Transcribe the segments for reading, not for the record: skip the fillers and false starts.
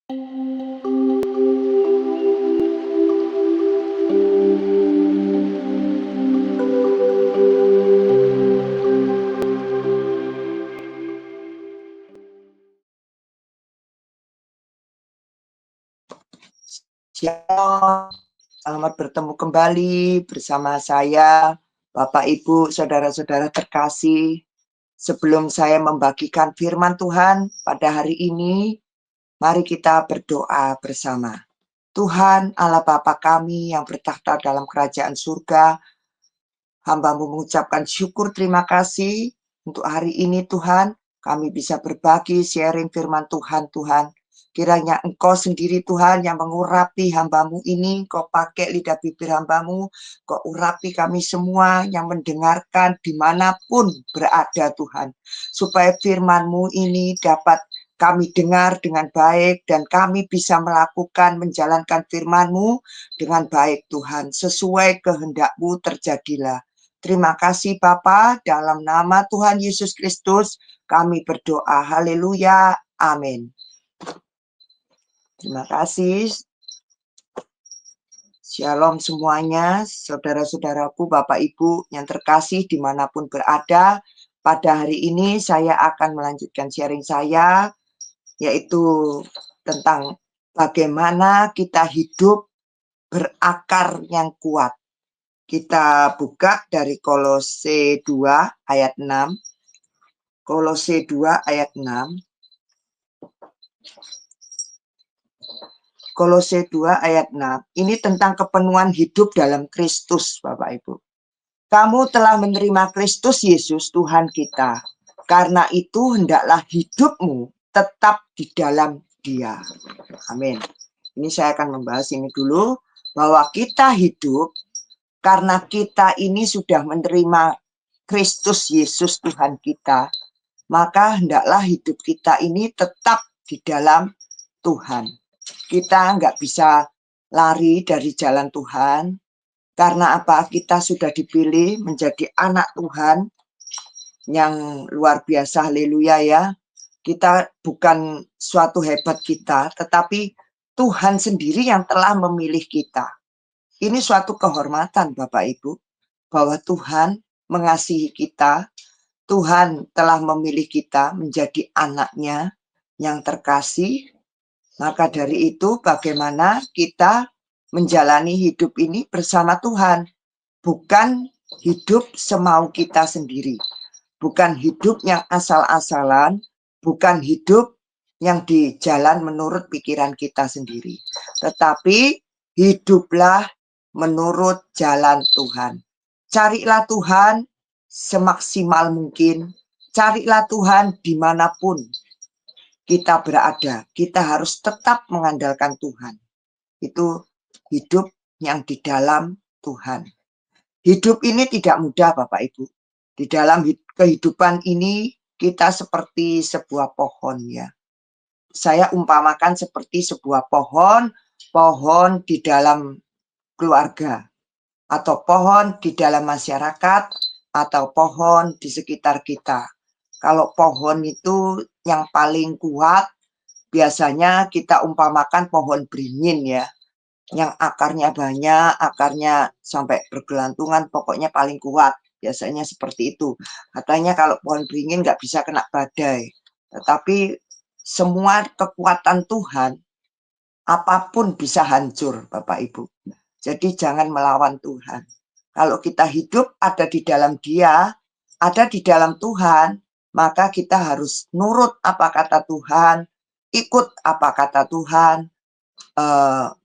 Shalom, selamat bertemu kembali bersama saya, Bapak, Ibu, saudara-saudara terkasih. Sebelum saya membagikan firman Tuhan pada hari ini, mari kita berdoa bersama. Tuhan Allah Bapa kami yang bertakhta dalam kerajaan surga, hamba-Mu mengucapkan syukur terima kasih untuk hari ini Tuhan, kami bisa berbagi sharing firman Tuhan, Tuhan. Kiranya Engkau sendiri Tuhan yang mengurapi hamba-Mu ini, Engkau pakai lidah bibir hamba-Mu, Engkau urapi kami semua yang mendengarkan dimanapun berada Tuhan. Supaya firman-Mu ini dapat kami dengar dengan baik dan kami bisa melakukan, menjalankan firman-Mu dengan baik Tuhan. Sesuai kehendak-Mu terjadilah. Terima kasih Bapa, dalam nama Tuhan Yesus Kristus kami berdoa. Haleluya. Amin. Terima kasih. Shalom semuanya, saudara-saudaraku, Bapak Ibu yang terkasih dimanapun berada. Pada hari ini saya akan melanjutkan sharing saya, yaitu tentang bagaimana kita hidup berakar yang kuat. Kita buka dari Kolose 2 ayat 6. Kolose 2 ayat 6. Kolose 2 ayat 6. Ini tentang kepenuhan hidup dalam Kristus, Bapak Ibu. Kamu telah menerima Kristus Yesus Tuhan kita. Karena itu hendaklah hidupmu tetap di dalam Dia. Amin. Ini saya akan membahas ini dulu, bahwa kita hidup karena kita ini sudah menerima Kristus Yesus Tuhan kita. Maka hendaklah hidup kita ini tetap di dalam Tuhan. Kita nggak bisa lari dari jalan Tuhan, karena apa? Kita sudah dipilih menjadi anak Tuhan yang luar biasa, haleluya ya. Kita bukan suatu hebat kita, tetapi Tuhan sendiri yang telah memilih kita. Ini suatu kehormatan Bapak Ibu, bahwa Tuhan mengasihi kita, Tuhan telah memilih kita menjadi anaknya yang terkasih. Maka dari itu bagaimana kita menjalani hidup ini bersama Tuhan. Bukan hidup semau kita sendiri. Bukan hidup yang asal-asalan. Bukan hidup yang di jalan menurut pikiran kita sendiri. Tetapi hiduplah menurut jalan Tuhan. Carilah Tuhan semaksimal mungkin. Carilah Tuhan dimanapun kita berada, kita harus tetap mengandalkan Tuhan. Itu hidup yang di dalam Tuhan. Hidup ini tidak mudah Bapak Ibu. Di dalam kehidupan ini kita seperti sebuah pohon ya. Saya umpamakan seperti sebuah pohon di dalam keluarga, atau pohon di dalam masyarakat, atau pohon di sekitar kita. Kalau pohon itu yang paling kuat, biasanya kita umpamakan pohon beringin ya, yang akarnya banyak, akarnya sampai bergelantungan, pokoknya paling kuat. Biasanya seperti itu. Katanya kalau pohon beringin nggak bisa kena badai. Tetapi semua kekuatan Tuhan, apapun bisa hancur Bapak Ibu. Jadi jangan melawan Tuhan. Kalau kita hidup ada di dalam Dia, ada di dalam Tuhan, maka kita harus nurut apa kata Tuhan, ikut apa kata Tuhan,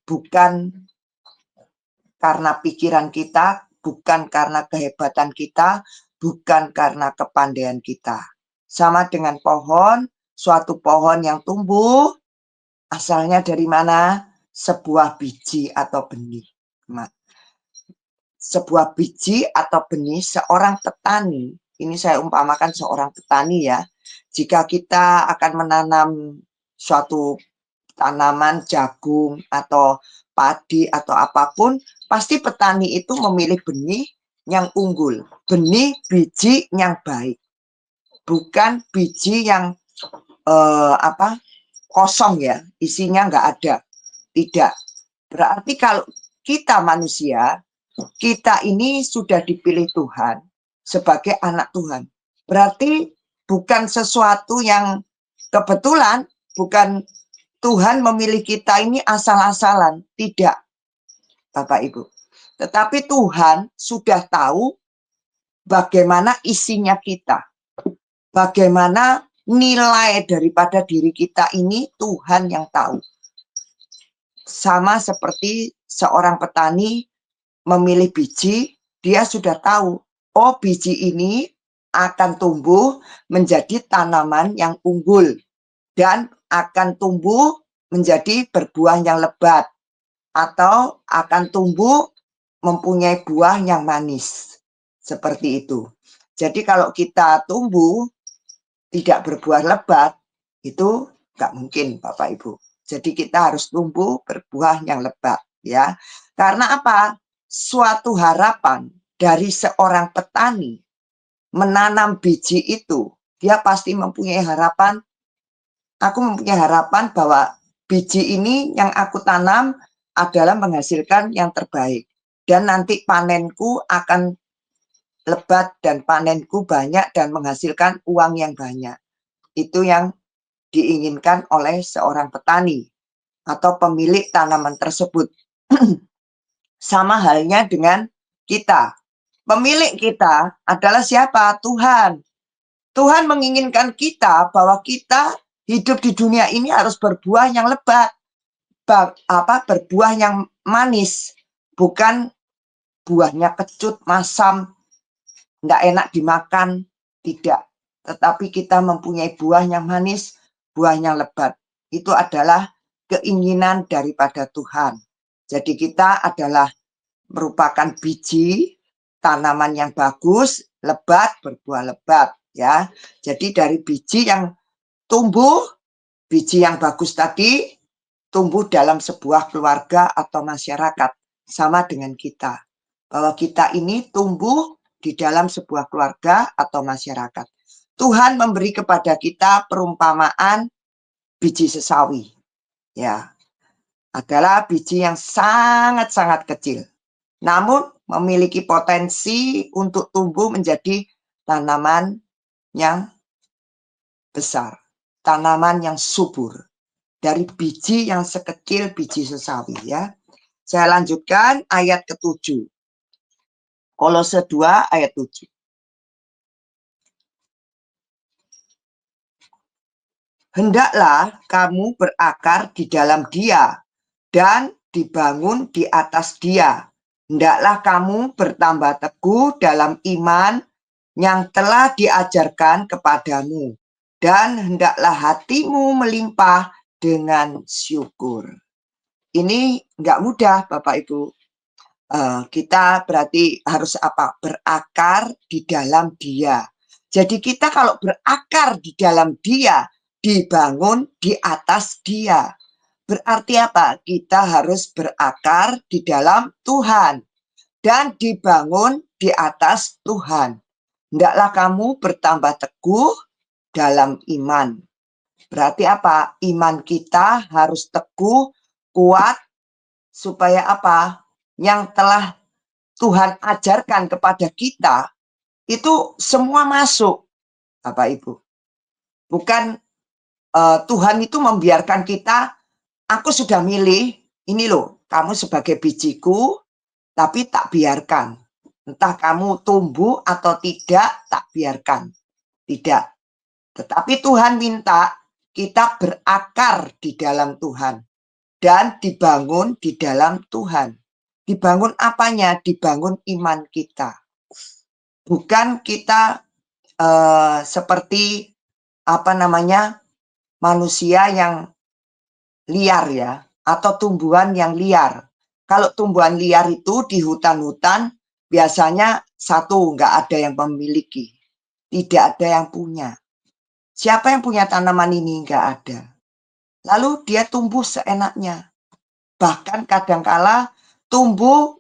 bukan karena pikiran kita, bukan karena kehebatan kita, bukan karena kepandaian kita. Sama dengan pohon, suatu pohon yang tumbuh, asalnya dari mana? Sebuah biji atau benih. Sebuah biji atau benih, seorang petani, ini saya umpamakan seorang petani ya, jika kita akan menanam suatu tanaman jagung atau padi atau apapun, pasti petani itu memilih benih yang unggul, benih biji yang baik, bukan biji yang kosong ya, isinya nggak ada. Tidak. Berarti kalau kita manusia, kita ini sudah dipilih Tuhan sebagai anak Tuhan. Berarti bukan sesuatu yang kebetulan, bukan Tuhan memilih kita ini asal-asalan. Tidak, Bapak Ibu. Tetapi Tuhan sudah tahu bagaimana isinya kita. Bagaimana nilai daripada diri kita ini Tuhan yang tahu. Sama seperti seorang petani memilih biji, dia sudah tahu, oh biji ini akan tumbuh menjadi tanaman yang unggul dan akan tumbuh menjadi berbuah yang lebat atau akan tumbuh mempunyai buah yang manis. Seperti itu. Jadi kalau kita tumbuh tidak berbuah lebat, itu nggak mungkin Bapak Ibu. Jadi kita harus tumbuh berbuah yang lebat ya. Karena apa? Suatu harapan dari seorang petani menanam biji itu, dia pasti mempunyai harapan, aku mempunyai harapan bahwa biji ini yang aku tanam adalah menghasilkan yang terbaik. Dan nanti panenku akan lebat dan panenku banyak dan menghasilkan uang yang banyak. Itu yang diinginkan oleh seorang petani atau pemilik tanaman tersebut. Sama halnya dengan kita. Pemilik kita adalah siapa? Tuhan. Tuhan menginginkan kita bahwa kita hidup di dunia ini harus berbuah yang lebat, berbuah yang manis, bukan buahnya kecut, masam, nggak enak dimakan, tidak. Tetapi kita mempunyai buah yang manis, buah yang lebat. Itu adalah keinginan daripada Tuhan. Jadi kita adalah merupakan biji tanaman yang bagus, lebat, berbuah lebat ya. Jadi dari biji yang tumbuh, biji yang bagus tadi tumbuh dalam sebuah keluarga atau masyarakat, sama dengan kita. Bahwa kita ini tumbuh di dalam sebuah keluarga atau masyarakat. Tuhan memberi kepada kita perumpamaan biji sesawi. Ya, adalah biji yang sangat-sangat kecil. Namun memiliki potensi untuk tumbuh menjadi tanaman yang besar, tanaman yang subur dari biji yang sekecil biji sesawi ya. Saya lanjutkan ayat ke-7. Kolose 2 ayat 7. Hendaklah kamu berakar di dalam Dia dan dibangun di atas Dia. Hendaklah kamu bertambah teguh dalam iman yang telah diajarkan kepadamu, dan hendaklah hatimu melimpah dengan syukur. Ini nggak mudah, Bapak Ibu. Kita berarti harus apa? Berakar di dalam Dia. Jadi kita kalau berakar di dalam Dia, dibangun di atas Dia. Berarti apa? Kita harus berakar di dalam Tuhan dan dibangun di atas Tuhan. Hendaklah kamu bertambah teguh dalam iman. Berarti apa? Iman kita harus teguh, kuat, supaya apa? Yang telah Tuhan ajarkan kepada kita, itu semua masuk, Bapak Ibu. Bukan Tuhan itu membiarkan kita, aku sudah milih, ini loh, kamu sebagai bijiku, tapi tak biarkan. Entah kamu tumbuh atau tidak, tak biarkan. Tidak. Tetapi Tuhan minta kita berakar di dalam Tuhan dan dibangun di dalam Tuhan. Dibangun apanya? Dibangun iman kita. Bukan kita seperti apa namanya manusia yang liar ya, atau tumbuhan yang liar. Kalau tumbuhan liar itu di hutan-hutan biasanya satu, nggak ada yang memiliki, tidak ada yang punya. Siapa yang punya tanaman ini? Nggak ada. Lalu dia tumbuh seenaknya. Bahkan kadangkala tumbuh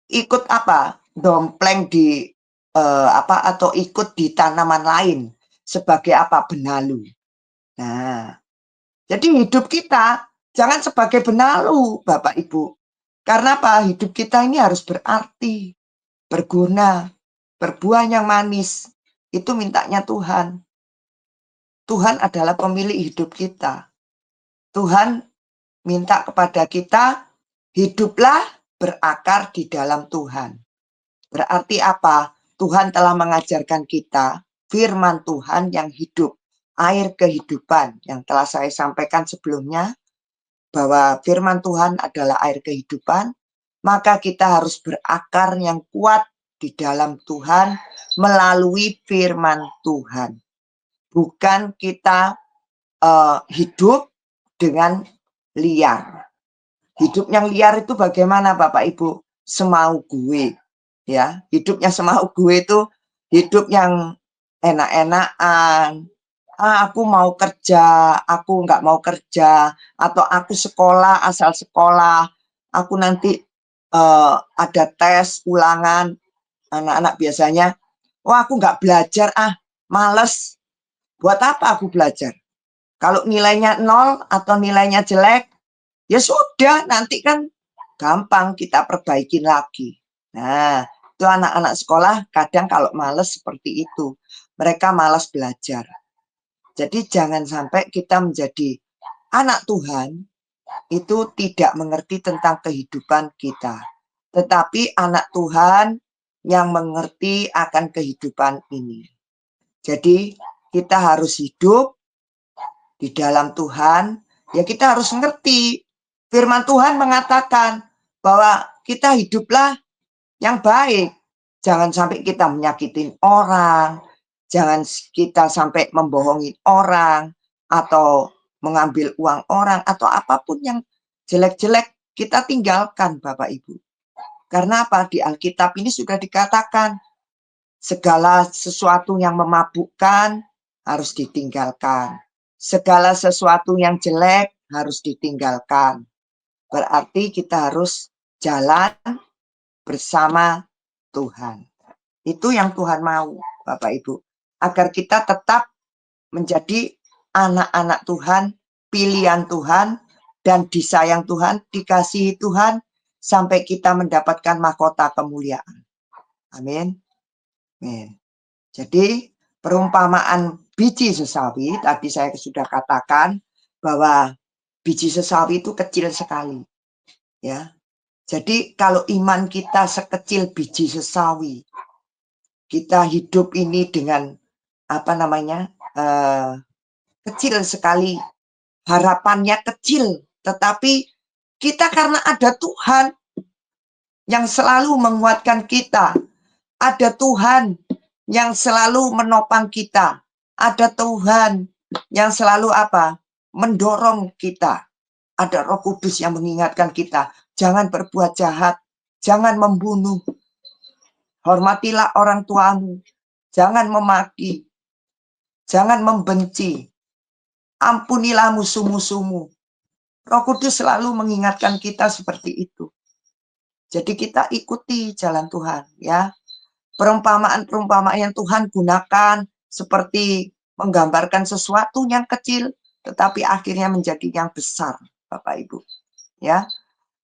ikut apa? Dompleng di apa atau ikut di tanaman lain sebagai apa? Benalu. Nah, Jadi hidup kita jangan sebagai benalu, Bapak Ibu. Karena apa? Hidup kita ini harus berarti, berguna, berbuah yang manis. Itu mintanya Tuhan. Tuhan adalah pemilik hidup kita. Tuhan minta kepada kita, hiduplah berakar di dalam Tuhan. Berarti apa? Tuhan telah mengajarkan kita firman Tuhan yang hidup, air kehidupan yang telah saya sampaikan sebelumnya, bahwa firman Tuhan adalah air kehidupan, maka kita harus berakar yang kuat di dalam Tuhan melalui firman Tuhan. Bukan kita hidup dengan liar. Hidup yang liar itu bagaimana Bapak Ibu? Semau gue. Ya, hidupnya semau gue itu hidup yang enak-enakan. Aku mau kerja, aku nggak mau kerja, atau aku sekolah asal sekolah, aku nanti ada tes ulangan, anak-anak biasanya, wah aku nggak belajar, males. Buat apa aku belajar? Kalau nilainya 0 atau nilainya jelek, ya sudah, nanti kan gampang kita perbaikin lagi. Nah, itu anak-anak sekolah kadang kalau males seperti itu. Mereka malas belajar. Jadi jangan sampai kita menjadi anak Tuhan itu tidak mengerti tentang kehidupan kita. Tetapi anak Tuhan yang mengerti akan kehidupan ini. Jadi kita harus hidup di dalam Tuhan, ya kita harus mengerti. Firman Tuhan mengatakan bahwa kita hiduplah yang baik. Jangan sampai kita menyakitin orang, jangan kita sampai membohongi orang, atau mengambil uang orang, atau apapun yang jelek-jelek kita tinggalkan Bapak Ibu. Karena apa? Di Alkitab ini sudah dikatakan, segala sesuatu yang memabukkan harus ditinggalkan. Segala sesuatu yang jelek harus ditinggalkan. Berarti kita harus jalan bersama Tuhan. Itu yang Tuhan mau, Bapak Ibu. Agar kita tetap menjadi anak-anak Tuhan, pilihan Tuhan, dan disayang Tuhan, dikasihi Tuhan, sampai kita mendapatkan mahkota kemuliaan. Amin. Amin. Jadi perumpamaan biji sesawi, tadi saya sudah katakan bahwa biji sesawi itu kecil sekali. Ya. Jadi kalau iman kita sekecil biji sesawi, kita hidup ini dengan apa namanya kecil sekali, harapannya kecil, tetapi kita karena ada Tuhan yang selalu menguatkan kita, ada Tuhan yang selalu menopang kita, ada Tuhan yang selalu apa? Mendorong kita. Ada Roh Kudus yang mengingatkan kita, jangan berbuat jahat, jangan membunuh, hormatilah orang tuamu, jangan memaki, jangan membenci, ampunilah musuh-musuhmu. Roh Kudus selalu mengingatkan kita seperti itu. Jadi kita ikuti jalan Tuhan, ya. Perumpamaan-perumpamaan yang Tuhan gunakan seperti menggambarkan sesuatu yang kecil, tetapi akhirnya menjadi yang besar, Bapak Ibu. Ya,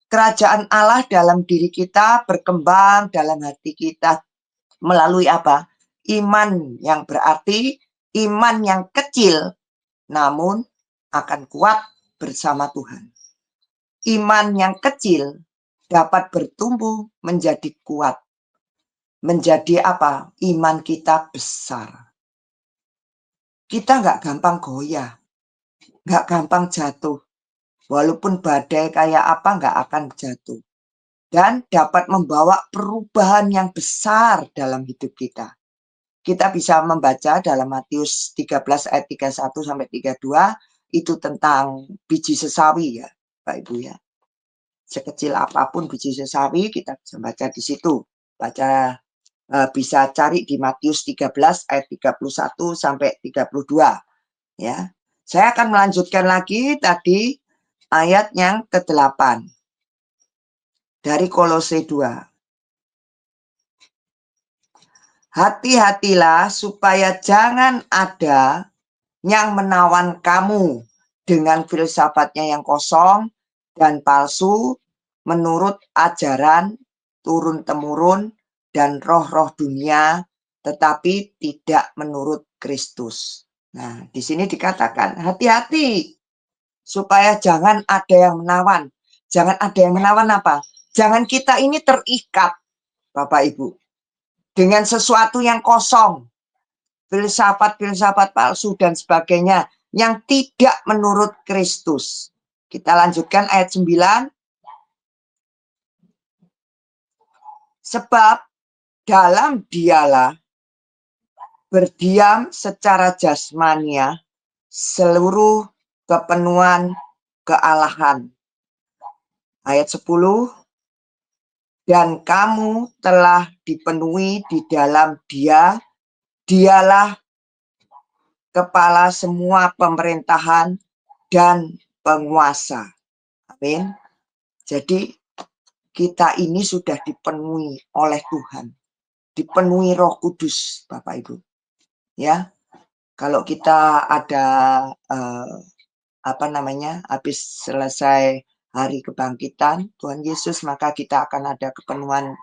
kerajaan Allah dalam diri kita berkembang dalam hati kita melalui apa? Iman yang berarti iman yang kecil, namun akan kuat bersama Tuhan. Iman yang kecil dapat bertumbuh menjadi kuat. Menjadi apa? Iman kita besar. Kita nggak gampang goyah, nggak gampang jatuh. Walaupun badai kayak apa nggak akan jatuh. Dan dapat membawa perubahan yang besar dalam hidup kita. Kita bisa membaca dalam Matius 13 ayat 31 sampai 32 itu tentang biji sesawi ya, Pak Ibu ya. Sekecil apapun biji sesawi kita bisa baca di situ. Baca bisa cari di Matius 13 ayat 31 sampai 32 ya. Saya akan melanjutkan lagi tadi ayat yang ke-8 dari Kolose 2. Hati-hatilah supaya jangan ada yang menawan kamu dengan filsafatnya yang kosong dan palsu menurut ajaran turun-temurun dan roh-roh dunia, tetapi tidak menurut Kristus. Nah, di sini dikatakan hati-hati supaya jangan ada yang menawan. Jangan ada yang menawan apa? Jangan kita ini terikat, Bapak Ibu, dengan sesuatu yang kosong, filsafat-filsafat palsu dan sebagainya yang tidak menurut Kristus. Kita lanjutkan ayat 9. Sebab dalam dialah berdiam secara jasmania seluruh kepenuhan kealahan. Ayat 10. Dan kamu telah dipenuhi di dalam Dia, Dialah kepala semua pemerintahan dan penguasa. Amin. Jadi kita ini sudah dipenuhi oleh Tuhan, dipenuhi Roh Kudus, Bapak Ibu. Ya, kalau kita ada habis selesai hari kebangkitan Tuhan Yesus, maka kita akan ada kepenuhan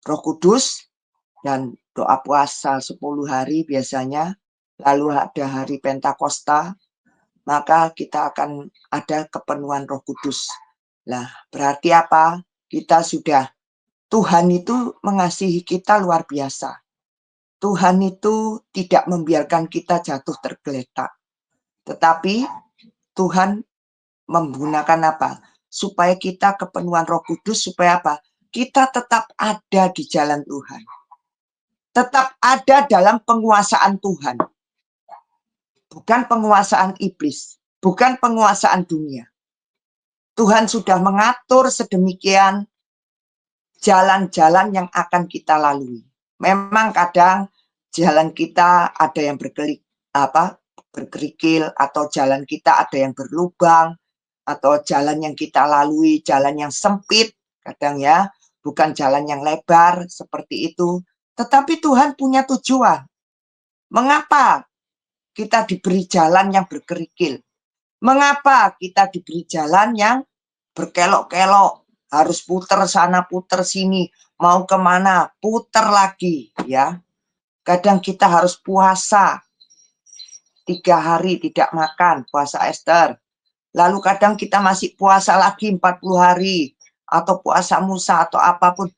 Roh Kudus dan doa puasa 10 hari biasanya, lalu ada hari Pentakosta, maka kita akan ada kepenuhan Roh Kudus. Nah, berarti apa? Kita sudah, Tuhan itu mengasihi kita luar biasa. Tuhan itu tidak membiarkan kita jatuh tergeletak. Tetapi Tuhan menggunakan apa? Supaya kita kepenuhan Roh Kudus, supaya apa? Kita tetap ada di jalan Tuhan. Tetap ada dalam penguasaan Tuhan. Bukan penguasaan iblis, bukan penguasaan dunia. Tuhan sudah mengatur sedemikian jalan-jalan yang akan kita lalui. Memang kadang jalan kita ada yang berkerikil, atau jalan kita ada yang berlubang, atau jalan yang kita lalui jalan yang sempit, kadang ya, bukan jalan yang lebar seperti itu. Tetapi Tuhan punya tujuan. Mengapa kita diberi jalan yang berkerikil? Mengapa kita diberi jalan yang berkelok-kelok? Harus putar sana, putar sini. Mau kemana? Putar lagi, ya. Kadang kita harus puasa 3 hari tidak makan, puasa Ester. Lalu kadang kita masih puasa lagi 40 hari. Atau puasa Musa atau apapun.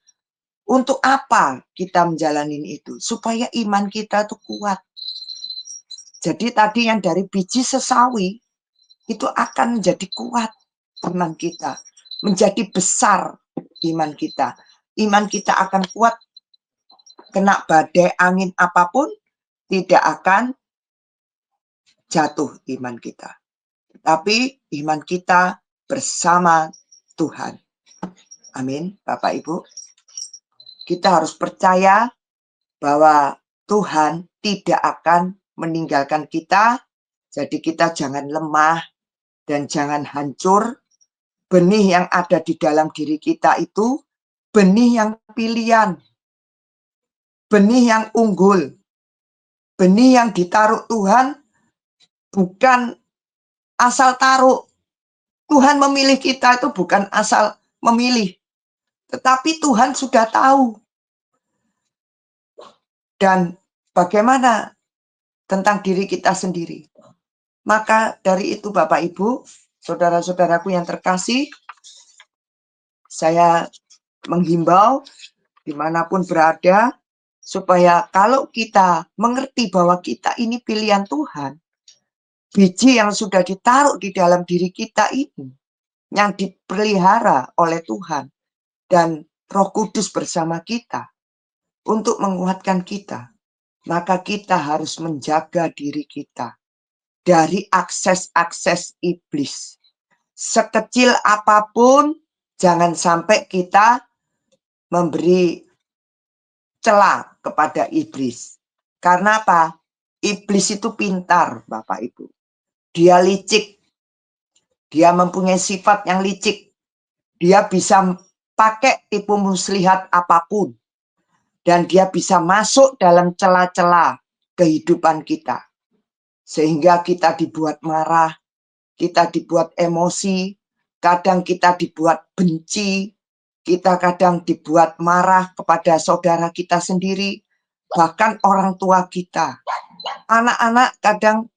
Untuk apa kita menjalani itu? Supaya iman kita itu kuat. Jadi tadi yang dari biji sesawi, itu akan menjadi kuat iman kita. Menjadi besar iman kita. Iman kita akan kuat, kena badai angin apapun, tidak akan jatuh iman kita. Tapi iman kita bersama Tuhan. Amin, Bapak Ibu. Kita harus percaya bahwa Tuhan tidak akan meninggalkan kita. Jadi kita jangan lemah dan jangan hancur. Benih yang ada di dalam diri kita itu benih yang pilihan, benih yang unggul, benih yang ditaruh Tuhan, bukan asal taruh. Tuhan memilih kita itu bukan asal memilih, tetapi Tuhan sudah tahu. Dan bagaimana tentang diri kita sendiri. Maka dari itu Bapak Ibu, saudara-saudaraku yang terkasih, saya menghimbau dimanapun berada, supaya kalau kita mengerti bahwa kita ini pilihan Tuhan, biji yang sudah ditaruh di dalam diri kita ini, yang dipelihara oleh Tuhan, dan Roh Kudus bersama kita, untuk menguatkan kita, maka kita harus menjaga diri kita dari akses-akses iblis. Sekecil apapun, jangan sampai kita memberi celah kepada iblis. Karena apa? Iblis itu pintar, Bapak Ibu. Dia licik. Dia mempunyai sifat yang licik. Dia bisa pakai tipu muslihat apapun. Dan dia bisa masuk dalam celah-celah kehidupan kita. Sehingga kita dibuat marah, kita dibuat emosi, kadang kita dibuat benci, kita kadang dibuat marah kepada saudara kita sendiri, bahkan orang tua kita. Anak-anak kadang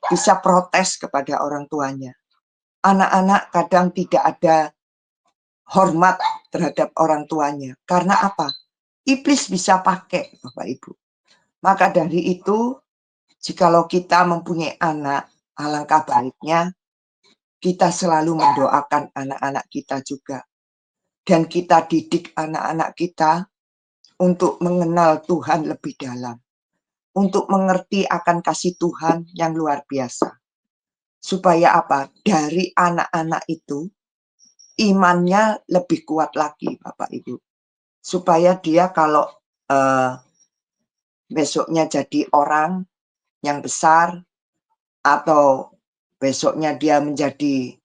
bisa protes kepada orang tuanya. Anak-anak kadang tidak ada hormat terhadap orang tuanya. Karena apa? Iblis bisa pakai, Bapak Ibu. Maka dari itu, jikalau kita mempunyai anak, alangkah baiknya kita selalu mendoakan anak-anak kita juga. Dan kita didik anak-anak kita untuk mengenal Tuhan lebih dalam. Untuk mengerti akan kasih Tuhan yang luar biasa. Supaya apa? Dari anak-anak itu, imannya lebih kuat lagi, Bapak Ibu. Supaya dia kalau besoknya jadi orang yang besar, atau besoknya dia menjadi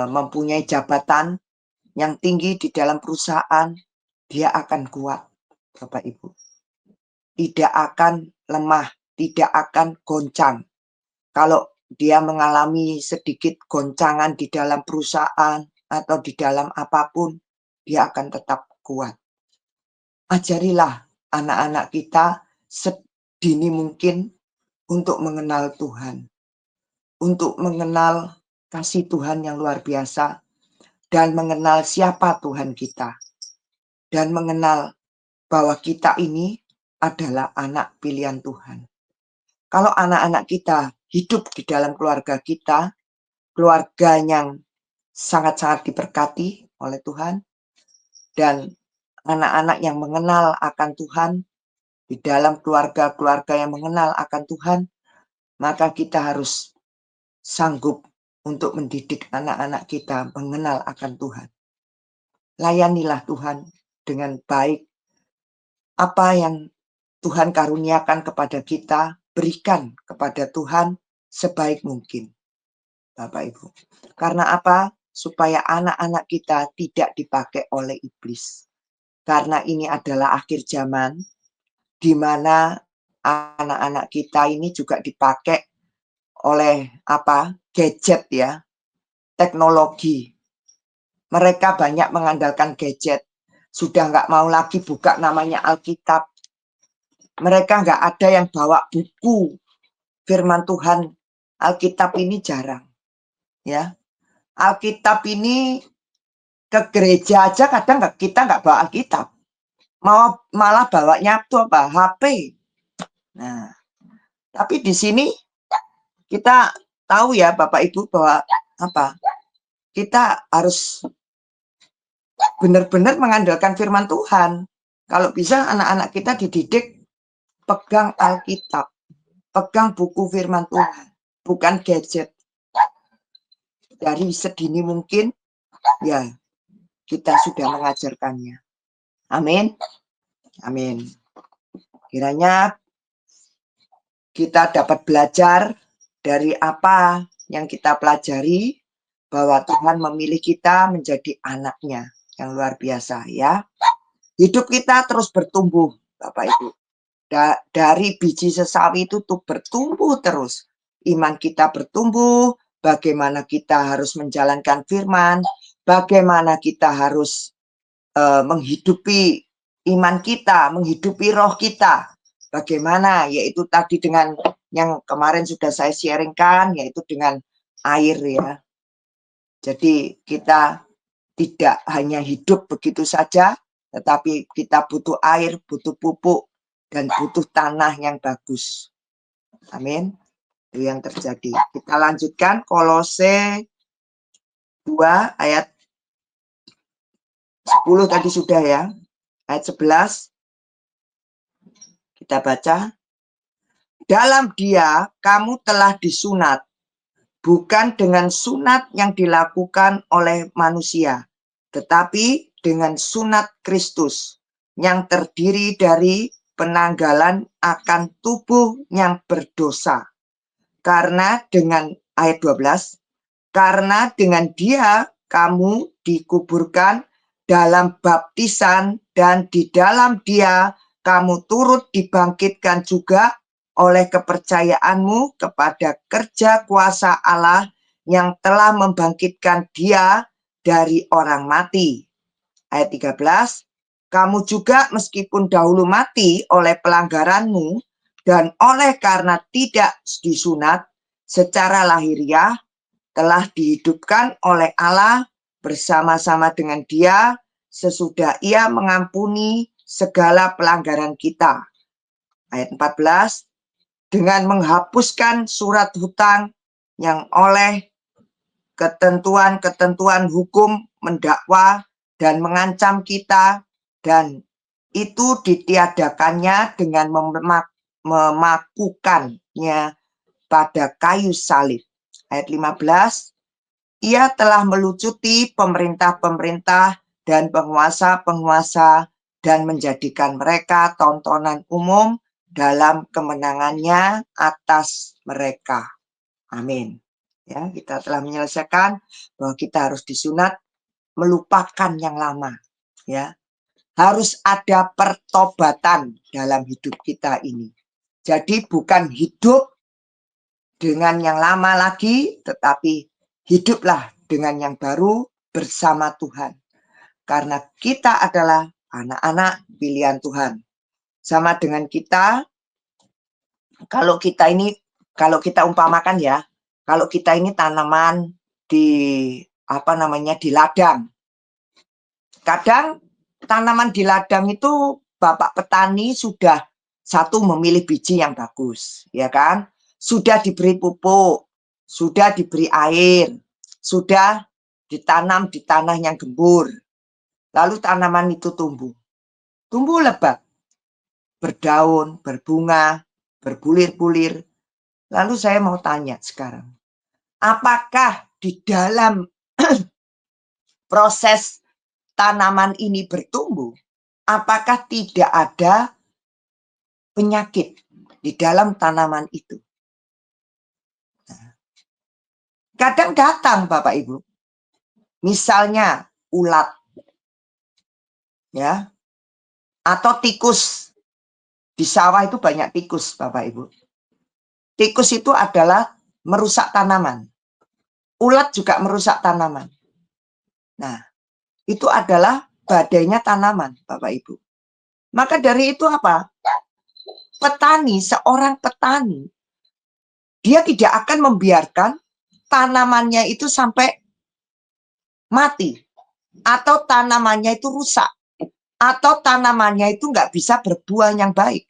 mempunyai jabatan yang tinggi di dalam perusahaan, dia akan kuat, Bapak Ibu. Tidak akan lemah, tidak akan goncang. Kalau dia mengalami sedikit goncangan di dalam perusahaan atau di dalam apapun, dia akan tetap kuat. Ajarilah anak-anak kita sedini mungkin untuk mengenal Tuhan, untuk mengenal kasih Tuhan yang luar biasa, dan mengenal siapa Tuhan kita, dan mengenal bahwa kita ini adalah anak pilihan Tuhan. Kalau anak-anak kita hidup di dalam keluarga kita, keluarga yang sangat-sangat diberkati oleh Tuhan, dan anak-anak yang mengenal akan Tuhan, di dalam keluarga-keluarga yang mengenal akan Tuhan, maka kita harus sanggup untuk mendidik anak-anak kita mengenal akan Tuhan. Layanilah Tuhan dengan baik. Apa yang Tuhan karuniakan kepada kita, berikan kepada Tuhan sebaik mungkin, Bapak Ibu. Karena apa? Supaya anak-anak kita tidak dipakai oleh iblis. Karena ini adalah akhir zaman, di mana anak-anak kita ini juga dipakai oleh gadget ya, teknologi. Mereka banyak mengandalkan gadget. Sudah nggak mau lagi buka namanya Alkitab. Mereka nggak ada yang bawa buku firman Tuhan. Alkitab ini jarang. Ya, Alkitab ini ke gereja aja kadang kita nggak bawa Alkitab. Malah bawanya tuh apa? HP. Nah, tapi di sini kita tahu ya Bapak Ibu bahwa kita harus benar-benar mengandalkan firman Tuhan. Kalau bisa anak-anak kita dididik pegang Alkitab, pegang buku firman Tuhan, bukan gadget. Dari sedini mungkin ya kita sudah mengajarkannya. Amin. Amin. Kiranya kita dapat belajar dari apa yang kita pelajari, bahwa Tuhan memilih kita menjadi anaknya yang luar biasa ya. Hidup kita terus bertumbuh, Bapak Ibu. Dari biji sesawi itu tuh bertumbuh terus. Iman kita bertumbuh, bagaimana kita harus menjalankan firman, bagaimana kita harus menghidupi iman kita, menghidupi roh kita. Bagaimana, yaitu tadi dengan yang kemarin sudah saya sharingkan, yaitu dengan air ya. Jadi kita tidak hanya hidup begitu saja, tetapi kita butuh air, butuh pupuk, dan butuh tanah yang bagus. Amin. Itu yang terjadi. Kita lanjutkan Kolose 2 ayat 10 tadi sudah ya. Ayat 11. Kita baca. Dalam Dia kamu telah disunat, bukan dengan sunat yang dilakukan oleh manusia, tetapi dengan sunat Kristus yang terdiri dari penanggalan akan tubuh yang berdosa. Karena dengan ayat 12, karena dengan Dia kamu dikuburkan dalam baptisan, dan di dalam Dia kamu turut dibangkitkan juga oleh kepercayaanmu kepada kerja kuasa Allah yang telah membangkitkan Dia dari orang mati. Ayat 13, kamu juga meskipun dahulu mati oleh pelanggaranmu dan oleh karena tidak disunat secara lahiriah, telah dihidupkan oleh Allah bersama-sama dengan Dia sesudah Ia mengampuni segala pelanggaran kita. Ayat 14, dengan menghapuskan surat hutang yang oleh ketentuan-ketentuan hukum mendakwa dan mengancam kita, dan itu ditiadakannya dengan memakukannya pada kayu salib. Ayat 15, Ia telah melucuti pemerintah-pemerintah dan penguasa-penguasa dan menjadikan mereka tontonan umum dalam kemenangannya atas mereka. Amin. Ya, kita telah menyelesaikan bahwa kita harus disunat melupakan yang lama. Ya, harus ada pertobatan dalam hidup kita ini. Jadi bukan hidup dengan yang lama lagi, tetapi hiduplah dengan yang baru bersama Tuhan. Karena kita adalah anak-anak pilihan Tuhan. Sama dengan kita, kalau kita umpamakan ya, kalau kita ini tanaman di di ladang. Kadang tanaman di ladang itu Bapak petani sudah satu memilih biji yang bagus, ya kan? Sudah diberi pupuk, sudah diberi air, sudah ditanam di tanah yang gembur. Lalu tanaman itu tumbuh. Tumbuh lebat, berdaun, berbunga, berbulir-bulir. Lalu saya mau tanya sekarang, apakah di dalam proses tanaman ini bertumbuh, apakah tidak ada penyakit di dalam tanaman itu? Kadang datang Bapak Ibu, misalnya ulat, ya, atau tikus. Di sawah itu banyak tikus Bapak Ibu. Tikus itu adalah merusak tanaman. Ulat juga merusak tanaman. Nah, itu adalah badainya tanaman Bapak Ibu. Maka dari itu apa? Petani, seorang petani, dia tidak akan membiarkan tanamannya itu sampai mati, atau tanamannya itu rusak, atau tanamannya itu nggak bisa berbuah yang baik,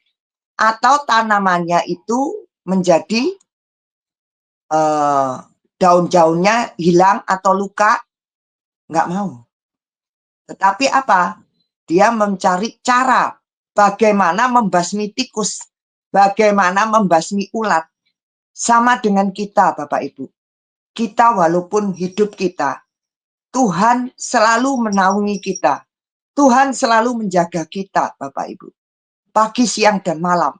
atau tanamannya itu menjadi daun-daunnya hilang atau luka, nggak mau. Tetapi apa? Dia mencari cara bagaimana membasmi tikus, bagaimana membasmi ulat. Sama dengan kita, Bapak Ibu. Kita walaupun hidup kita, Tuhan selalu menaungi kita. Tuhan selalu menjaga kita, Bapak Ibu. Pagi, siang, dan malam.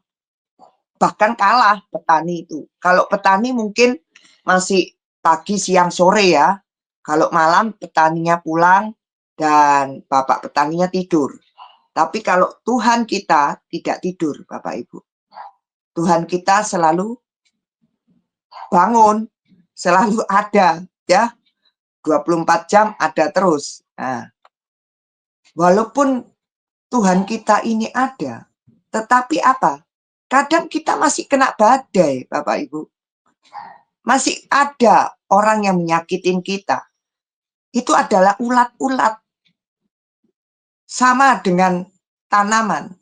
Bahkan kalah petani itu. Kalau petani mungkin masih pagi, siang, sore ya. Kalau malam petaninya pulang dan bapak petaninya tidur. Tapi kalau Tuhan kita tidak tidur, Bapak Ibu. Tuhan kita selalu bangun, selalu ada, ya. 24 jam ada terus. Nah, walaupun Tuhan kita ini ada, tetapi apa? Kadang kita masih kena badai, Bapak Ibu. Masih ada orang yang menyakitin kita. Itu adalah ulat-ulat. Sama dengan tanaman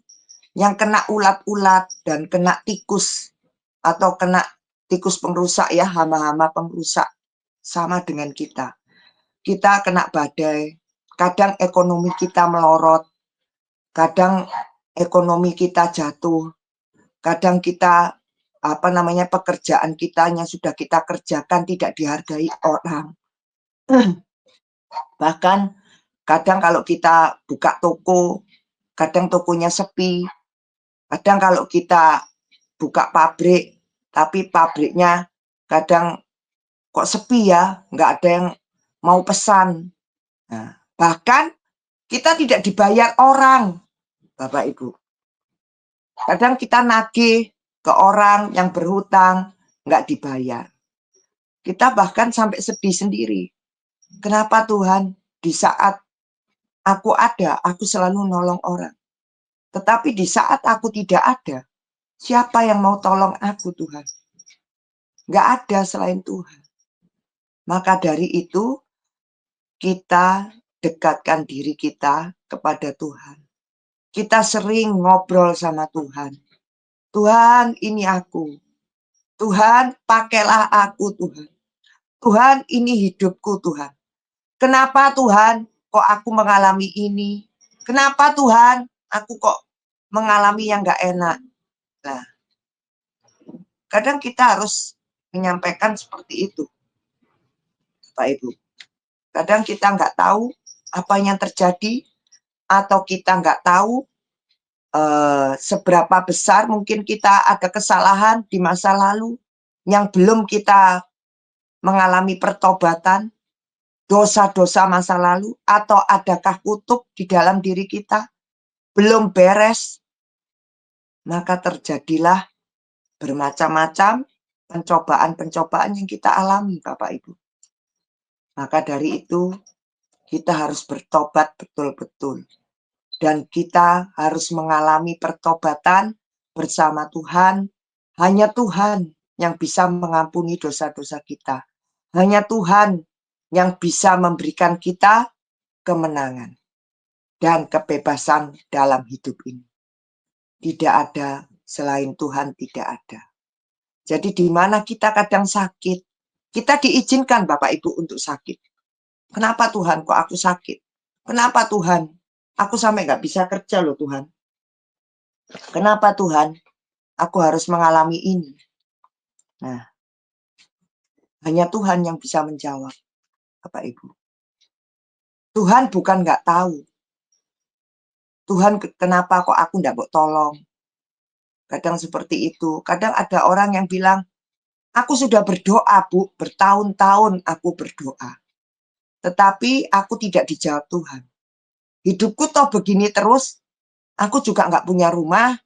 yang kena ulat-ulat dan kena tikus atau kena tikus pengrusak ya, hama-hama pengrusak. Sama dengan kita. Kita kena badai, kadang ekonomi kita melorot, kadang ekonomi kita jatuh, kadang kita pekerjaan kita yang sudah kita kerjakan tidak dihargai orang. Bahkan kadang kalau kita buka toko, kadang tokonya sepi. Kadang kalau kita buka pabrik, tapi pabriknya kadang kok sepi ya, nggak ada yang mau pesan. Nah, bahkan kita tidak dibayar orang, Bapak Ibu. Kadang kita nagih ke orang yang berhutang, nggak dibayar. Kita bahkan sampai sedih sendiri. Kenapa Tuhan di saat aku ada, aku selalu nolong orang. Tetapi di saat aku tidak ada, siapa yang mau tolong aku Tuhan? Nggak ada selain Tuhan. Maka dari itu, kita dekatkan diri kita kepada Tuhan. Kita sering ngobrol sama Tuhan. Tuhan, ini aku. Tuhan, pakailah aku Tuhan. Tuhan, ini hidupku Tuhan. Kenapa Tuhan kok aku mengalami ini? Kenapa Tuhan aku kok mengalami yang gak enak? Nah, kadang kita harus menyampaikan seperti itu, Pak Ibu. Kadang kita nggak tahu apa yang terjadi, atau kita nggak tahu seberapa besar mungkin kita ada kesalahan di masa lalu yang belum kita mengalami pertobatan, dosa-dosa masa lalu, atau adakah kutub di dalam diri kita belum beres, maka terjadilah bermacam-macam pencobaan-pencobaan yang kita alami, Bapak Ibu. Maka dari itu, kita harus bertobat betul-betul. Dan kita harus mengalami pertobatan bersama Tuhan. Hanya Tuhan yang bisa mengampuni dosa-dosa kita. Hanya Tuhan yang bisa memberikan kita kemenangan dan kebebasan dalam hidup ini. Tidak ada selain Tuhan, tidak ada. Jadi di mana kita kadang sakit, kita diizinkan Bapak Ibu untuk sakit. Kenapa Tuhan kok aku sakit? Kenapa Tuhan? Aku sampai nggak bisa kerja loh Tuhan. Kenapa Tuhan? Aku harus mengalami ini. Nah, hanya Tuhan yang bisa menjawab, Bapak Ibu. Tuhan bukan nggak tahu. Tuhan, kenapa kok aku nggak mau tolong? Kadang seperti itu. Kadang ada orang yang bilang, aku sudah berdoa, Bu. Bertahun-tahun aku berdoa. Tetapi aku tidak dijawab Tuhan. Hidupku toh begini terus. Aku juga nggak punya rumah.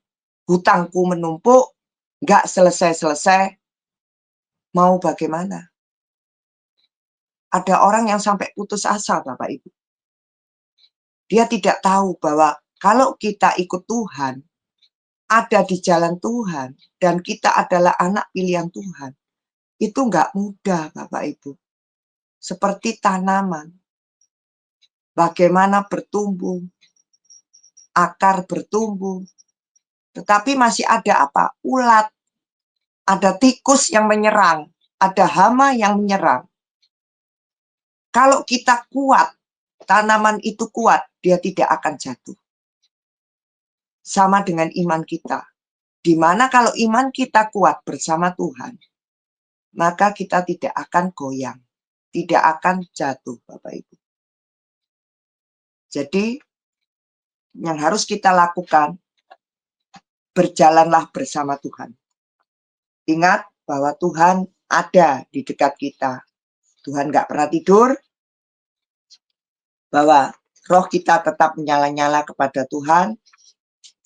Hutangku menumpuk. Nggak selesai-selesai. Mau bagaimana? Ada orang yang sampai putus asa, Bapak Ibu. Dia tidak tahu bahwa kalau kita ikut Tuhan, ada di jalan Tuhan, dan kita adalah anak pilihan Tuhan, itu nggak mudah, Bapak Ibu. Seperti tanaman, bagaimana bertumbuh, akar bertumbuh, tetapi masih ada apa? Ulat, ada tikus yang menyerang, ada hama yang menyerang. Kalau kita kuat, tanaman itu kuat, dia tidak akan jatuh. Sama dengan iman kita. Di mana kalau iman kita kuat bersama Tuhan, maka kita tidak akan goyang, tidak akan jatuh, Bapak Ibu. Jadi, yang harus kita lakukan, berjalanlah bersama Tuhan. Ingat bahwa Tuhan ada di dekat kita. Tuhan nggak pernah tidur, bahwa roh kita tetap menyala-nyala kepada Tuhan.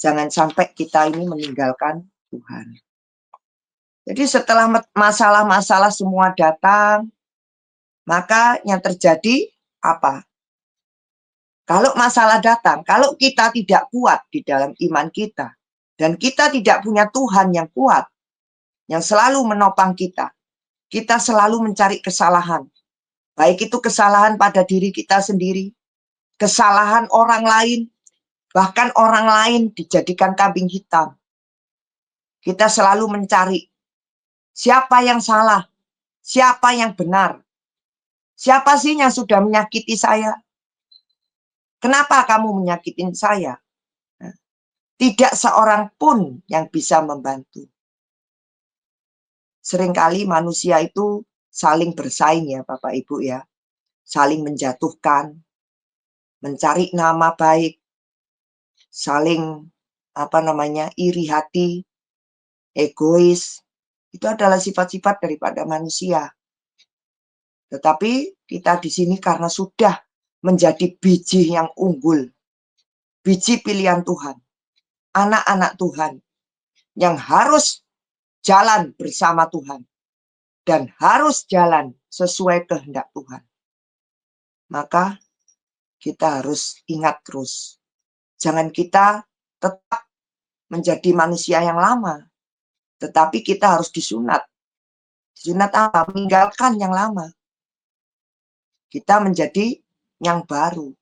Jangan sampai kita ini meninggalkan Tuhan. Jadi setelah masalah-masalah semua datang, maka yang terjadi apa? Kalau masalah datang, kalau kita tidak kuat di dalam iman kita, dan kita tidak punya Tuhan yang kuat, yang selalu menopang kita selalu mencari kesalahan. Baik itu kesalahan pada diri kita sendiri, kesalahan orang lain, bahkan orang lain dijadikan kambing hitam. Kita selalu mencari siapa yang salah, siapa yang benar, siapa sih yang sudah menyakiti saya. Kenapa kamu menyakitin saya? Tidak seorang pun yang bisa membantu. Seringkali manusia itu saling bersaing ya Bapak Ibu ya. Saling menjatuhkan, mencari nama baik, saling iri hati, egois. Itu adalah sifat-sifat daripada manusia. Tetapi kita di sini karena sudah menjadi biji yang unggul, biji pilihan Tuhan, anak-anak Tuhan, yang harus jalan bersama Tuhan dan harus jalan sesuai kehendak Tuhan. Maka kita harus ingat terus, jangan kita tetap menjadi manusia yang lama, tetapi kita harus disunat. Disunat apa? Meninggalkan yang lama. Kita menjadi yang baru.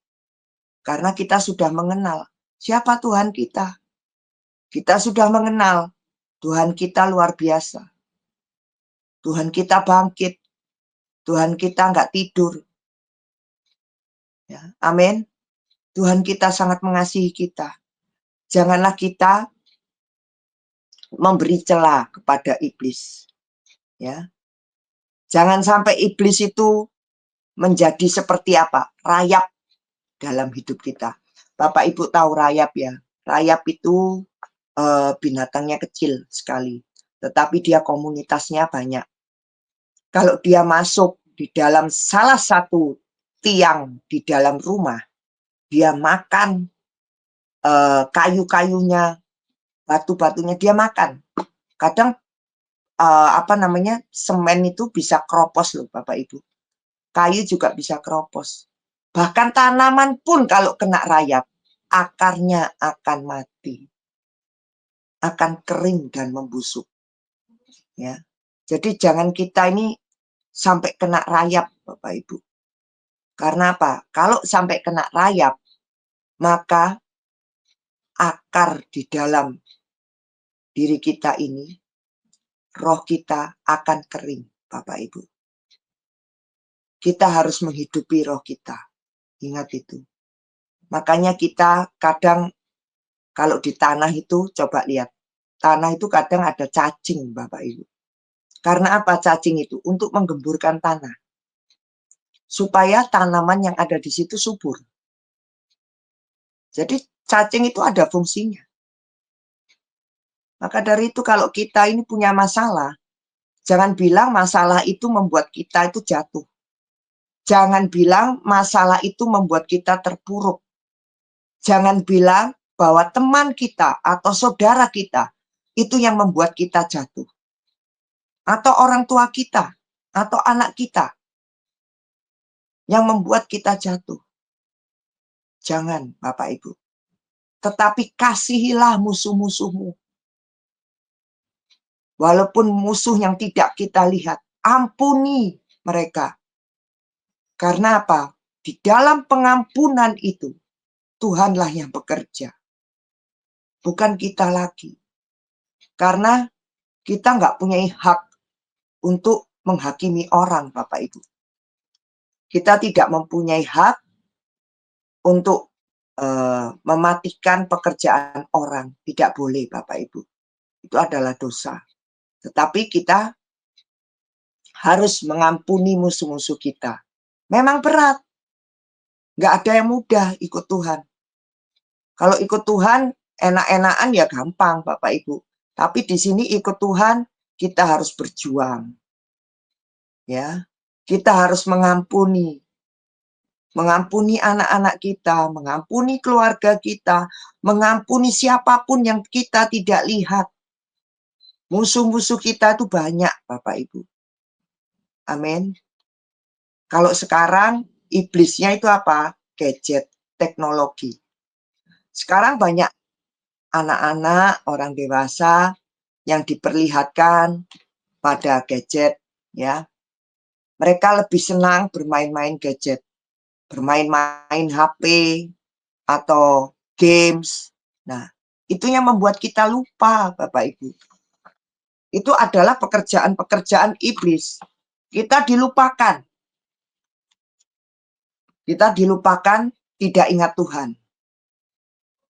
Karena kita sudah mengenal siapa Tuhan kita. Kita sudah mengenal Tuhan kita luar biasa. Tuhan kita bangkit. Tuhan kita nggak tidur. Ya, amin. Tuhan kita sangat mengasihi kita. Janganlah kita memberi celah kepada iblis. Ya, jangan sampai iblis itu menjadi seperti apa? Rayap dalam hidup kita. Bapak Ibu tahu rayap ya. Rayap itu binatangnya kecil sekali, tetapi dia komunitasnya banyak. Kalau dia masuk di dalam salah satu tiang di dalam rumah, dia makan kayu-kayunya, batu-batunya dia makan. Kadang semen itu bisa keropos loh Bapak Ibu. Kayu juga bisa keropos. Bahkan tanaman pun kalau kena rayap, akarnya akan mati. Akan kering dan membusuk. Ya. Jadi jangan kita ini sampai kena rayap Bapak Ibu. Karena apa? Kalau sampai kena rayap, maka akar di dalam diri kita ini, roh kita akan kering Bapak Ibu. Kita harus menghidupi roh kita. Ingat itu. Makanya kita kadang kalau di tanah itu, coba lihat. Tanah itu kadang ada cacing Bapak Ibu. Karena apa cacing itu? Untuk menggemburkan tanah. Supaya tanaman yang ada di situ subur. Jadi cacing itu ada fungsinya. Maka dari itu kalau kita ini punya masalah, jangan bilang masalah itu membuat kita itu jatuh. Jangan bilang masalah itu membuat kita terpuruk. Jangan bilang bahwa teman kita atau saudara kita itu yang membuat kita jatuh. Atau orang tua kita, atau anak kita yang membuat kita jatuh. Jangan Bapak Ibu. Tetapi kasihilah musuh-musuhmu. Walaupun musuh yang tidak kita lihat, ampuni mereka. Karena apa? Di dalam pengampunan itu, Tuhanlah yang bekerja. Bukan kita lagi. Karena kita nggak punya hak untuk menghakimi orang, Bapak Ibu. Kita tidak mempunyai hak untuk mematikan pekerjaan orang. Tidak boleh, Bapak Ibu. Itu adalah dosa. Tetapi kita harus mengampuni musuh-musuh kita. Memang berat. Nggak ada yang mudah ikut Tuhan. Kalau ikut Tuhan, enak-enakan ya gampang, Bapak Ibu. Tapi di sini ikut Tuhan, kita harus berjuang. Ya, kita harus mengampuni. Mengampuni anak-anak kita, mengampuni keluarga kita, mengampuni siapapun yang kita tidak lihat. Musuh-musuh kita itu banyak, Bapak Ibu. Amin. Kalau sekarang, iblisnya itu apa? Gadget, teknologi. Sekarang banyak anak-anak, orang dewasa yang diperlihatkan pada gadget, ya. Mereka lebih senang bermain-main gadget, bermain-main HP atau games. Nah, itu yang membuat kita lupa, Bapak Ibu. Itu adalah pekerjaan-pekerjaan iblis. Kita dilupakan. Kita dilupakan, tidak ingat Tuhan.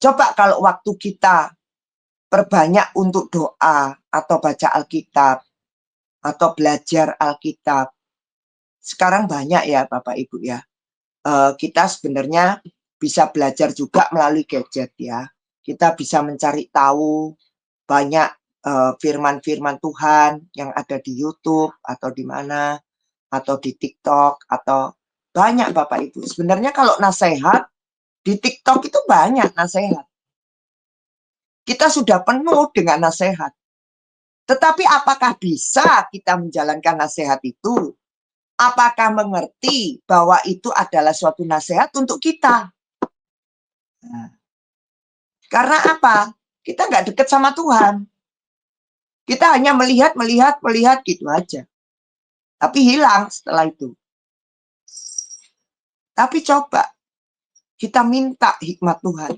Coba kalau waktu kita perbanyak untuk doa atau baca Alkitab atau belajar Alkitab. Sekarang banyak ya Bapak Ibu ya. Kita sebenarnya bisa belajar juga melalui gadget ya. Kita bisa mencari tahu banyak firman-firman Tuhan yang ada di YouTube atau di mana, atau di TikTok, atau banyak Bapak Ibu. Sebenarnya kalau nasihat, di TikTok itu banyak nasihat. Kita sudah penuh dengan nasihat. Tetapi apakah bisa kita menjalankan nasihat itu? Apakah mengerti bahwa itu adalah suatu nasihat untuk kita? Nah, karena apa? Kita nggak dekat sama Tuhan. Kita hanya melihat gitu aja. Tapi hilang setelah itu. Tapi coba kita minta hikmat Tuhan.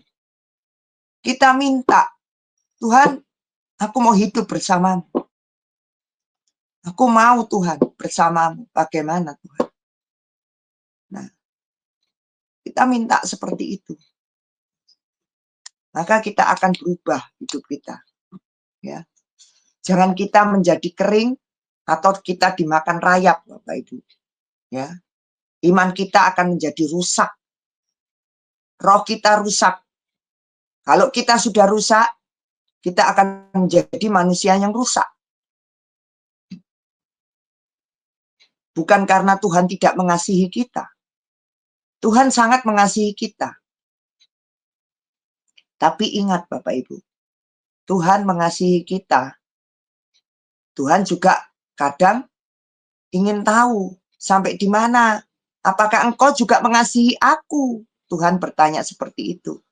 Kita minta, Tuhan, aku mau hidup bersamamu. Aku mau Tuhan bersamamu. Bagaimana Tuhan? Nah, kita minta seperti itu. Maka kita akan berubah hidup kita. Ya. Jangan kita menjadi kering atau kita dimakan rayap, Bapak Ibu. Ya. Iman kita akan menjadi rusak. Roh kita rusak. Kalau kita sudah rusak, kita akan menjadi manusia yang rusak. Bukan karena Tuhan tidak mengasihi kita. Tuhan sangat mengasihi kita. Tapi ingat Bapak Ibu, Tuhan mengasihi kita. Tuhan juga kadang ingin tahu sampai di mana. Apakah engkau juga mengasihi aku? Tuhan bertanya seperti itu.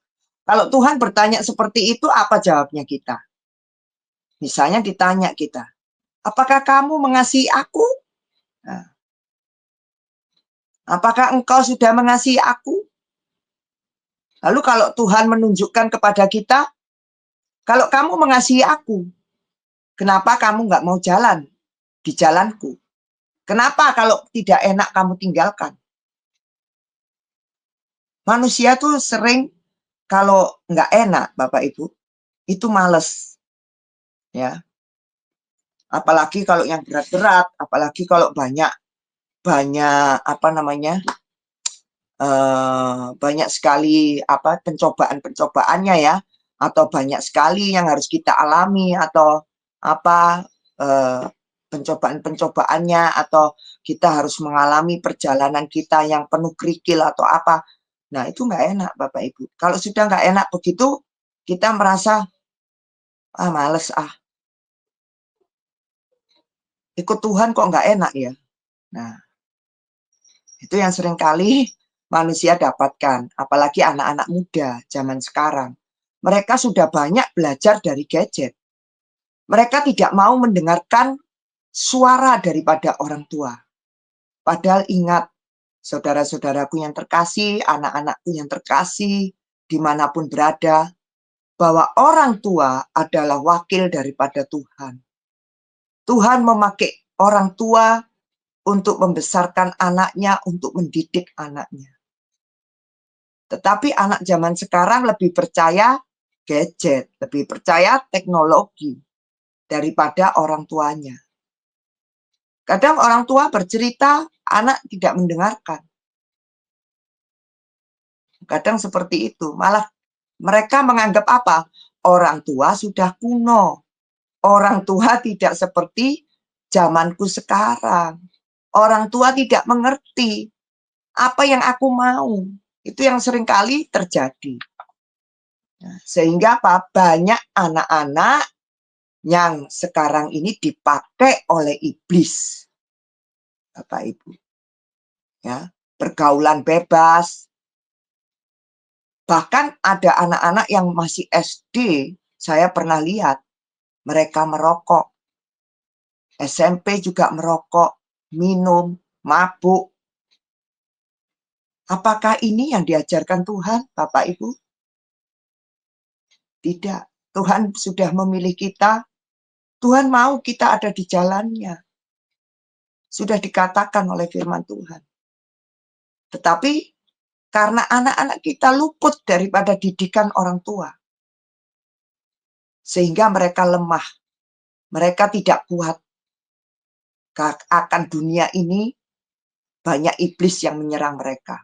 Kalau Tuhan bertanya seperti itu, apa jawabnya kita? Misalnya ditanya kita, apakah kamu mengasihi aku? Nah, apakah engkau sudah mengasihi aku? Lalu kalau Tuhan menunjukkan kepada kita, kalau kamu mengasihi aku, kenapa kamu nggak mau jalan di jalanku? Kenapa kalau tidak enak kamu tinggalkan? Manusia tuh sering kalau nggak enak, Bapak Ibu, itu males. Ya, apalagi kalau yang berat-berat, apalagi kalau banyak apa namanya, banyak sekali apa pencobaan-pencobaannya ya, atau banyak sekali yang harus kita alami atau apa pencobaan-pencobaannya, atau kita harus mengalami perjalanan kita yang penuh kerikil atau apa. Nah, itu nggak enak Bapak Ibu. Kalau sudah nggak enak begitu, kita merasa, males ikut Tuhan kok nggak enak ya. Nah, itu yang sering kali manusia dapatkan, apalagi anak-anak muda zaman sekarang. Mereka sudah banyak belajar dari gadget. Mereka tidak mau mendengarkan suara daripada orang tua. Padahal ingat, saudara-saudaraku yang terkasih, anak-anakku yang terkasih, dimanapun berada, bahwa orang tua adalah wakil daripada Tuhan. Tuhan memakai orang tua untuk membesarkan anaknya, untuk mendidik anaknya. Tetapi anak zaman sekarang lebih percaya gadget, lebih percaya teknologi daripada orang tuanya. Kadang orang tua bercerita, anak tidak mendengarkan. Kadang seperti itu. Malah mereka menganggap apa? Orang tua sudah kuno. Orang tua tidak seperti zamanku sekarang. Orang tua tidak mengerti apa yang aku mau. Itu yang seringkali terjadi. Nah, sehingga apa? Banyak anak-anak yang sekarang ini dipakai oleh iblis. Bapak Ibu. Ya, pergaulan bebas. Bahkan ada anak-anak yang masih SD, saya pernah lihat mereka merokok. SMP juga merokok, minum, mabuk. Apakah ini yang diajarkan Tuhan, Bapak Ibu? Tidak. Tuhan sudah memilih kita. Tuhan mau kita ada di jalannya. Sudah dikatakan oleh firman Tuhan. Tetapi karena anak-anak kita luput daripada didikan orang tua, sehingga mereka lemah. Mereka tidak kuat. Akan dunia ini banyak iblis yang menyerang mereka.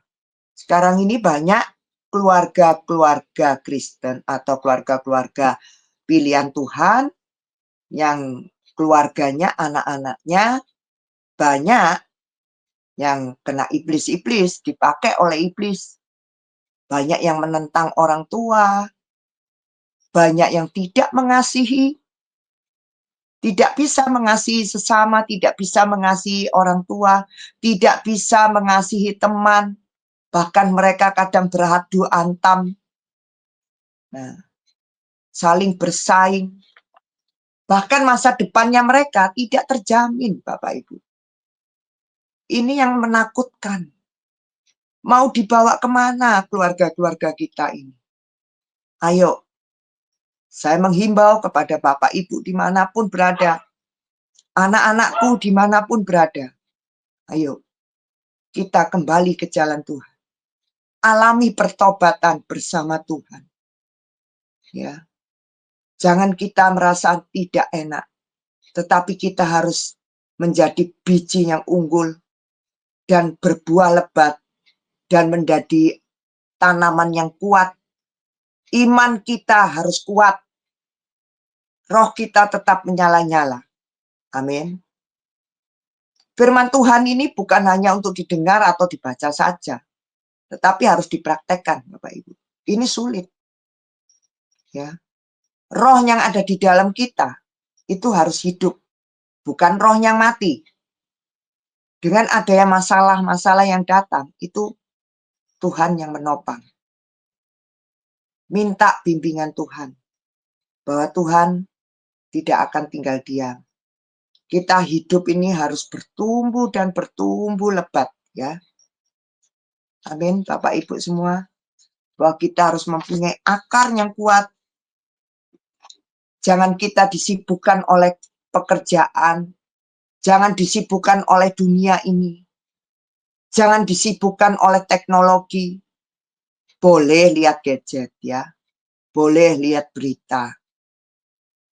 Sekarang ini banyak keluarga-keluarga Kristen atau keluarga-keluarga pilihan Tuhan yang keluarganya, anak-anaknya banyak yang kena iblis-iblis, dipakai oleh iblis. Banyak yang menentang orang tua, banyak yang tidak mengasihi, tidak bisa mengasihi sesama, tidak bisa mengasihi orang tua, tidak bisa mengasihi teman, bahkan mereka kadang beradu antam, nah, saling bersaing, bahkan masa depannya mereka tidak terjamin, Bapak Ibu. Ini yang menakutkan. Mau dibawa kemana keluarga-keluarga kita ini? Ayo, saya menghimbau kepada Bapak Ibu dimanapun berada, anak-anakku dimanapun berada. Ayo, kita kembali ke jalan Tuhan. Alami pertobatan bersama Tuhan. Ya, jangan kita merasa tidak enak, tetapi kita harus menjadi biji yang unggul dan berbuah lebat dan menjadi tanaman yang kuat. Iman kita harus kuat. Roh kita tetap menyala-nyala. Amin. Firman Tuhan ini bukan hanya untuk didengar atau dibaca saja, tetapi harus dipraktekkan, Bapak Ibu. Ini sulit. Ya. Roh yang ada di dalam kita itu harus hidup, bukan roh yang mati. Dengan adanya masalah-masalah yang datang, itu Tuhan yang menopang. Minta bimbingan Tuhan, bahwa Tuhan tidak akan tinggal diam. Kita hidup ini harus bertumbuh dan bertumbuh lebat, ya. Amin, Bapak Ibu semua. Bahwa kita harus mempunyai akar yang kuat. Jangan kita disibukkan oleh pekerjaan. Jangan disibukkan oleh dunia ini. Jangan disibukkan oleh teknologi. Boleh lihat gadget, ya. Boleh lihat berita.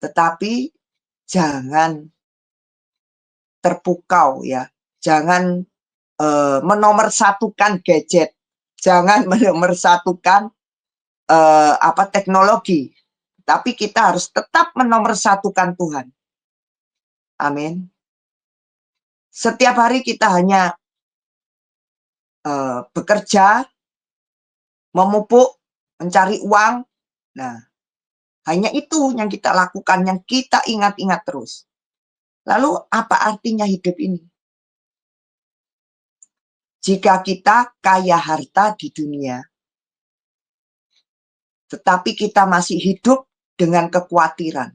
Tetapi jangan terpukau, ya. Jangan menomorsatukan gadget. Jangan menomorsatukan teknologi. Tapi kita harus tetap menomorsatukan Tuhan. Amin. Setiap hari kita hanya bekerja, memupuk, mencari uang. Nah, hanya itu yang kita lakukan, yang kita ingat-ingat terus. Lalu apa artinya hidup ini? Jika kita kaya harta di dunia, tetapi kita masih hidup dengan kekhawatiran,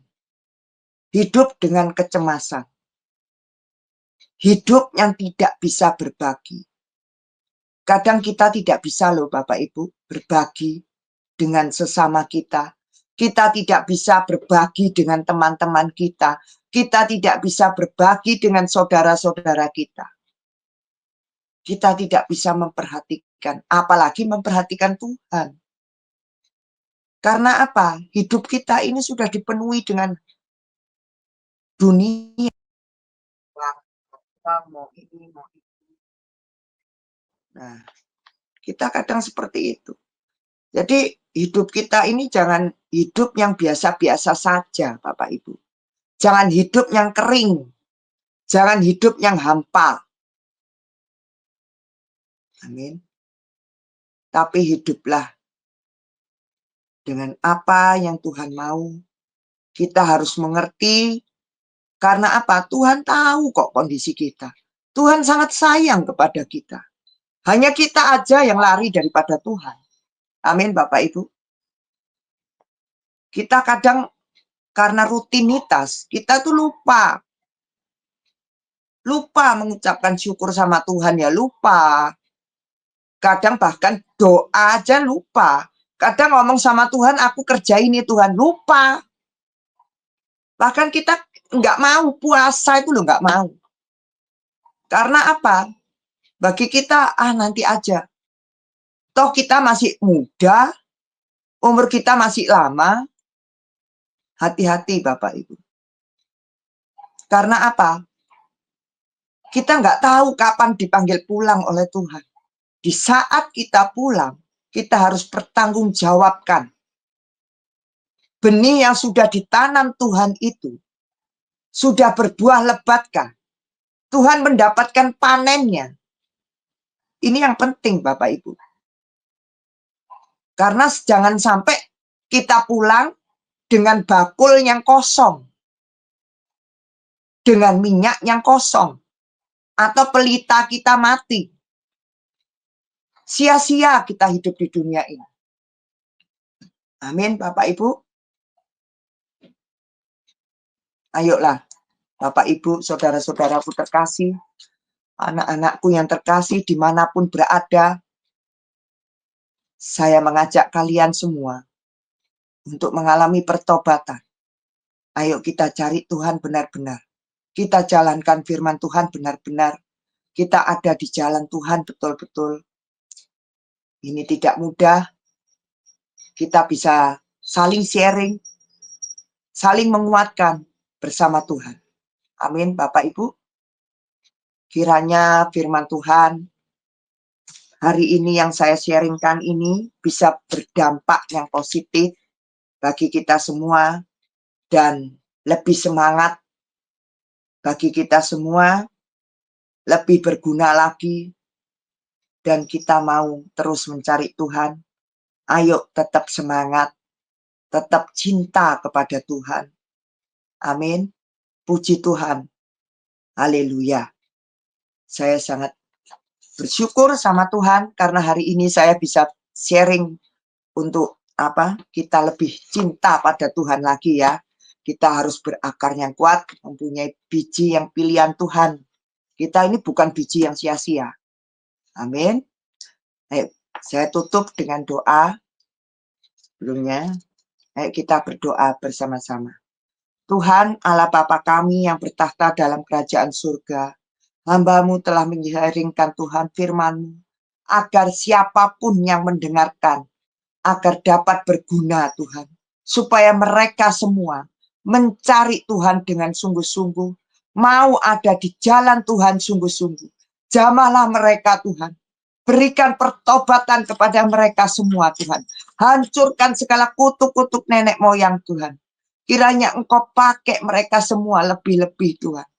hidup dengan kecemasan, hidup yang tidak bisa berbagi. Kadang kita tidak bisa loh Bapak Ibu berbagi dengan sesama kita. Kita tidak bisa berbagi dengan teman-teman kita. Kita tidak bisa berbagi dengan saudara-saudara kita. Kita tidak bisa memperhatikan, apalagi memperhatikan Tuhan. Karena apa? Hidup kita ini sudah dipenuhi dengan dunia. Mau ini, mau itu. Nah, kita kadang seperti itu. Jadi hidup kita ini jangan hidup yang biasa-biasa saja, Bapak Ibu. Jangan hidup yang kering. Jangan hidup yang hampa. Amin. Tapi hiduplah dengan apa yang Tuhan mau. Kita harus mengerti. Karena apa? Tuhan tahu kok kondisi kita. Tuhan sangat sayang kepada kita. Hanya kita aja yang lari daripada Tuhan. Amin, Bapak Ibu. Kita kadang karena rutinitas, kita tuh lupa. Lupa mengucapkan syukur sama Tuhan, ya lupa. Kadang bahkan doa aja lupa. Kadang ngomong sama Tuhan, aku kerja ini Tuhan, lupa. Bahkan kita nggak mau puasa itu loh, nggak mau. Karena apa? Bagi kita, nanti aja. Toh kita masih muda, umur kita masih lama. Hati-hati Bapak Ibu. Karena apa? Kita nggak tahu kapan dipanggil pulang oleh Tuhan. Di saat kita pulang, kita harus bertanggungjawabkan. Benih yang sudah ditanam Tuhan itu, sudah berbuah lebatkah? Tuhan mendapatkan panennya. Ini yang penting Bapak Ibu. Karena jangan sampai kita pulang, dengan bakul yang kosong, dengan minyak yang kosong, atau pelita kita mati. Sia-sia kita hidup di dunia ini. Amin, Bapak Ibu. Ayolah, Bapak Ibu, saudara-saudaraku terkasih, anak-anakku yang terkasih dimanapun berada, saya mengajak kalian semua untuk mengalami pertobatan. Ayo kita cari Tuhan benar-benar. Kita jalankan firman Tuhan benar-benar. Kita ada di jalan Tuhan betul-betul. Ini tidak mudah. Kita bisa saling sharing, saling menguatkan bersama Tuhan. Amin, Bapak Ibu. Kiranya firman Tuhan hari ini yang saya sharingkan ini bisa berdampak yang positif bagi kita semua dan lebih semangat bagi kita semua, lebih berguna lagi, dan kita mau terus mencari Tuhan. Ayo tetap semangat, tetap cinta kepada Tuhan. Amin. Puji Tuhan. Haleluya. Saya sangat bersyukur sama Tuhan karena hari ini saya bisa sharing untuk kita lebih cinta pada Tuhan lagi ya. Kita harus berakar yang kuat, mempunyai biji yang pilihan Tuhan. Kita ini bukan biji yang sia-sia. Amin. Ayo, saya tutup dengan doa. Sebelumnya, ayo kita berdoa bersama-sama. Tuhan Allah Bapa kami yang bertahta dalam kerajaan surga, hamba-Mu telah menyaringkan Tuhan firman-Mu, agar siapapun yang mendengarkan, agar dapat berguna Tuhan, supaya mereka semua mencari Tuhan dengan sungguh-sungguh, mau ada di jalan Tuhan sungguh-sungguh. Jamahlah mereka Tuhan, berikan pertobatan kepada mereka semua Tuhan. Hancurkan segala kutuk-kutuk nenek moyang Tuhan. Kiranya Engkau pakai mereka semua lebih-lebih Tuhan.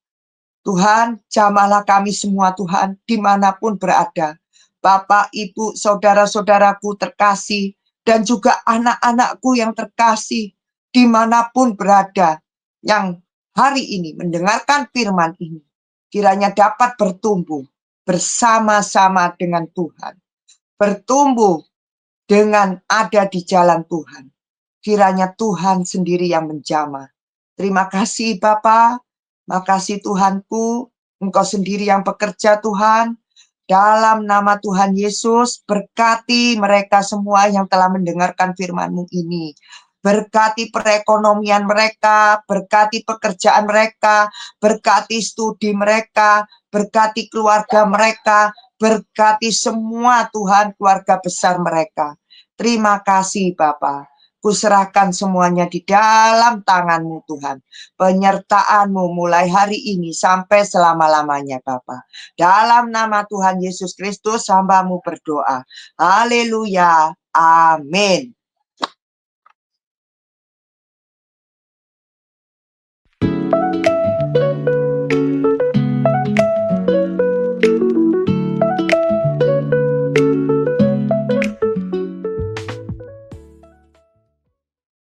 Tuhan, jamahlah kami semua Tuhan, dimanapun berada. Bapak, Ibu, saudara-saudaraku terkasih, dan juga anak-anakku yang terkasih, dimanapun berada, yang hari ini mendengarkan firman ini, kiranya dapat bertumbuh bersama-sama dengan Tuhan. Bertumbuh dengan ada di jalan Tuhan. Kiranya Tuhan sendiri yang menjamah. Terima kasih Bapa, makasih Tuhanku, Engkau sendiri yang bekerja Tuhan. Dalam nama Tuhan Yesus, berkati mereka semua yang telah mendengarkan firman-Mu ini. Berkati perekonomian mereka, berkati pekerjaan mereka, berkati studi mereka, berkati keluarga mereka, berkati semua Tuhan keluarga besar mereka. Terima kasih Bapa. Kuserahkan semuanya di dalam tangan-Mu Tuhan. Penyertaan-Mu mulai hari ini sampai selama-lamanya Bapa. Dalam nama Tuhan Yesus Kristus hamba-Mu berdoa. Haleluya. Amin.